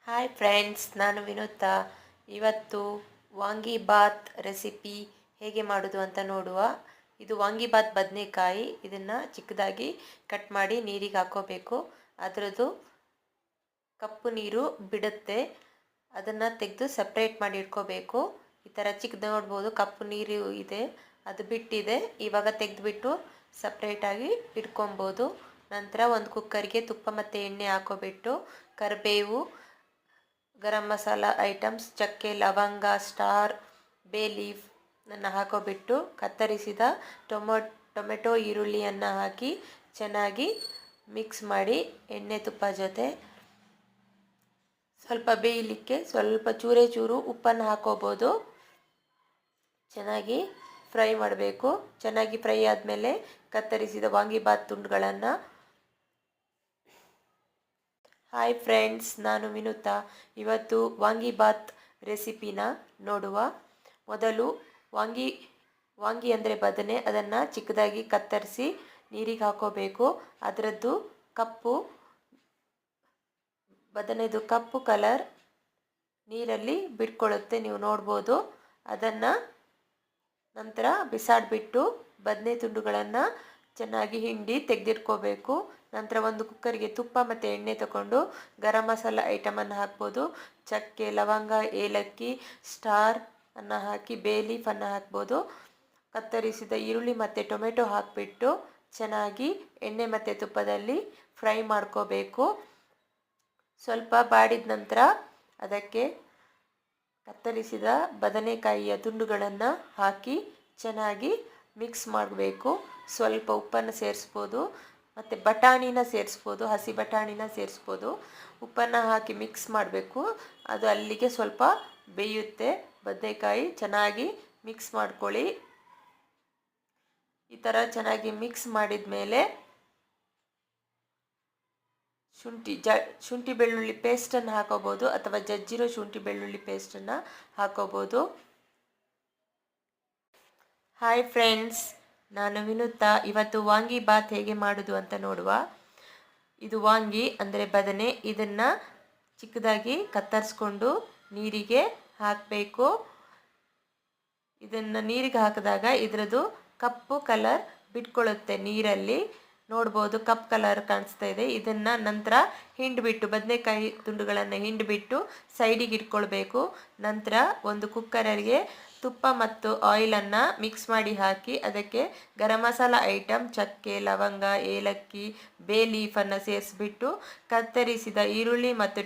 Hi friends, ನಾನು ವಿನುತಾ. ಇವತ್ತು vangibath recipe ಹೇಗೆ ಮಾಡೋದು ಅಂತ ನೋಡುವ. ಇದು ವಾಂಗಿಬಾತ್ ಬದನೆಕಾಯಿ. ಇದನ್ನು ಚಿಕ್ಕದಾಗಿ ಕಟ್ ಮಾಡಿ ನೀರಿಗೆ ಹಾಕೋಬೇಕು. ಅದರದ್ದು ಕಪ್ಪು ನೀರು ಬಿಡುತ್ತೆ, ಅದನ್ನು ತೆಗೆದು ಸಪ್ರೇಟ್ ಮಾಡಿ ಇಟ್ಕೋಬೇಕು. ಈ ಥರ ಚಿಕ್ಕದು ನೋಡ್ಬೋದು, ಕಪ್ಪು ನೀರು ಇದೆ, ಅದು ಬಿಟ್ಟಿದೆ. ಇವಾಗ ತೆಗೆದುಬಿಟ್ಟು ಸಪ್ರೇಟಾಗಿ ಇಟ್ಕೊಬೋದು. ನಂತರ ಒಂದು ಕುಕ್ಕರ್ಗೆ ತುಪ್ಪ ಮತ್ತು ಎಣ್ಣೆ ಹಾಕೋಬಿಟ್ಟು ಕರಿಬೇವು, ಗರಂ ಮಸಾಲ ಐಟಮ್ಸ್, ಚಕ್ಕೆ, ಲವಂಗ, ಸ್ಟಾರ್, ಬೇ ಲೀಫ್ ಹಾಕೋಬಿಟ್ಟು ಕತ್ತರಿಸಿದ ಟೊಮೆಟೊ ಈರುಳ್ಳಿಯನ್ನು ಹಾಕಿ ಚೆನ್ನಾಗಿ ಮಿಕ್ಸ್ ಮಾಡಿ ಎಣ್ಣೆ ತುಪ್ಪ ಜೊತೆ ಸ್ವಲ್ಪ ಬೇಯಲಿಕ್ಕೆ ಸ್ವಲ್ಪ ಚೂರು ಉಪ್ಪನ್ನು ಹಾಕೋಬೋದು. ಚೆನ್ನಾಗಿ ಫ್ರೈ ಮಾಡಬೇಕು. ಚೆನ್ನಾಗಿ ಫ್ರೈ ಆದಮೇಲೆ ಕತ್ತರಿಸಿದ ವಾಂಗಿಬಾತ್ ತುಂಡುಗಳನ್ನು. ಹಾಯ್ ಫ್ರೆಂಡ್ಸ್, ನಾನು ವಿನುತಾ. ಇವತ್ತು ವಾಂಗಿಬಾತ್ ರೆಸಿಪಿನ ನೋಡುವ. ಮೊದಲು ವಾಂಗಿ ಅಂದರೆ ಬದನೆ, ಅದನ್ನು ಚಿಕ್ಕದಾಗಿ ಕತ್ತರಿಸಿ ನೀರಿಗೆ ಹಾಕೋಬೇಕು. ಅದರದ್ದು ಬದನೆದು ಕಪ್ಪು ಕಲರ್ ನೀರಲ್ಲಿ ಬಿಟ್ಕೊಳ್ಳುತ್ತೆ, ನೀವು ನೋಡ್ಬೋದು. ಅದನ್ನು ನಂತರ ಬಿಸಾಡಿಬಿಟ್ಟು ಬದನೆ ತುಂಡುಗಳನ್ನು ಚೆನ್ನಾಗಿ ಹಿಂಡಿ ತೆಗೆದಿಟ್ಕೋಬೇಕು. ನಂತರ ಒಂದು ಕುಕ್ಕರಿಗೆ ತುಪ್ಪ ಮತ್ತು ಎಣ್ಣೆ ತಗೊಂಡು ಗರಂ ಮಸಾಲ ಐಟಮನ್ನು ಹಾಕ್ಬೋದು. ಚಕ್ಕೆ, ಲವಂಗ, ಏಲಕ್ಕಿ, ಸ್ಟಾರ್ ಅನ್ನು ಹಾಕಿ ಬೇ ಲೀಫನ್ನು ಹಾಕ್ಬೋದು. ಕತ್ತರಿಸಿದ ಈರುಳ್ಳಿ ಮತ್ತು ಟೊಮೆಟೊ ಹಾಕಿಬಿಟ್ಟು ಚೆನ್ನಾಗಿ ಎಣ್ಣೆ ಮತ್ತು ತುಪ್ಪದಲ್ಲಿ ಫ್ರೈ ಮಾಡ್ಕೋಬೇಕು. ಸ್ವಲ್ಪ ಬಾಡಿದ ನಂತರ ಅದಕ್ಕೆ ಕತ್ತರಿಸಿದ ಬದನೆಕಾಯಿಯ ತುಂಡುಗಳನ್ನು ಹಾಕಿ ಚೆನ್ನಾಗಿ ಮಿಕ್ಸ್ ಮಾಡಬೇಕು. ಸ್ವಲ್ಪ ಉಪ್ಪನ್ನು ಸೇರಿಸ್ಬೋದು ಮತ್ತು ಬಟಾಣಿನ ಸೇರಿಸ್ಬೋದು, ಹಸಿ ಬಟಾಣಿನ ಸೇರಿಸ್ಬೋದು. ಉಪ್ಪನ್ನು ಹಾಕಿ ಮಿಕ್ಸ್ ಮಾಡಬೇಕು. ಅದು ಅಲ್ಲಿಗೆ ಸ್ವಲ್ಪ ಬೇಯುತ್ತೆ ಬದನೆಕಾಯಿ. ಚೆನ್ನಾಗಿ ಮಿಕ್ಸ್ ಮಾಡ್ಕೊಳ್ಳಿ. ಈ ಥರ ಚೆನ್ನಾಗಿ ಮಿಕ್ಸ್ ಮಾಡಿದ ಮೇಲೆ ಶುಂಠಿ ಬೆಳ್ಳುಳ್ಳಿ ಪೇಸ್ಟನ್ನು ಹಾಕೋಬೋದು, ಅಥವಾ ಜಜ್ಜಿರೋ ಶುಂಠಿ ಬೆಳ್ಳುಳ್ಳಿ ಪೇಸ್ಟನ್ನು ಹಾಕೋಬೋದು. ಹಾಯ್ ಫ್ರೆಂಡ್ಸ್, ನಾನು ವಿನುತಾ. ಇವತ್ತು ವಾಂಗಿಬಾತ್ ಹೇಗೆ ಮಾಡೋದು ಅಂತ ನೋಡುವ. ಇದು ವಾಂಗಿ ಅಂದರೆ ಬದನೆ. ಇದನ್ನು ಚಿಕ್ಕದಾಗಿ ಕತ್ತರಿಸ್ಕೊಂಡು ನೀರಿಗೆ ಹಾಕಬೇಕು. ಇದನ್ನು ನೀರಿಗೆ ಹಾಕಿದಾಗ ಇದರದ್ದು ಕಪ್ಪು ಕಲರ್ ಬಿಟ್ಕೊಳ್ಳುತ್ತೆ ನೀರಲ್ಲಿ. ನೋಡ್ಬೋದು, ಕಪ್ ಕಲರ್ ಕಾಣಿಸ್ತಾ ಇದೆ. ಇದನ್ನು ನಂತರ ಹಿಂಡಿಬಿಟ್ಟು ಬದನೆಕಾಯಿ ತುಂಡುಗಳನ್ನು ಹಿಂಡಿಬಿಟ್ಟು ಸೈಡಿಗೆ ಇಟ್ಕೊಳ್ಬೇಕು. ನಂತರ ಒಂದು ಕುಕ್ಕರಿಗೆ ತುಪ್ಪ ಮತ್ತು ಆಯಿಲನ್ನು ಮಿಕ್ಸ್ ಮಾಡಿ ಹಾಕಿ ಅದಕ್ಕೆ ಗರಂ ಮಸಾಲ ಐಟಮ್, ಚಕ್ಕೆ, ಲವಂಗ, ಏಲಕ್ಕಿ, ಬೇ ಲೀಫನ್ನು ಸೇರಿಸ್ಬಿಟ್ಟು ಕತ್ತರಿಸಿದ ಈರುಳ್ಳಿ ಮತ್ತು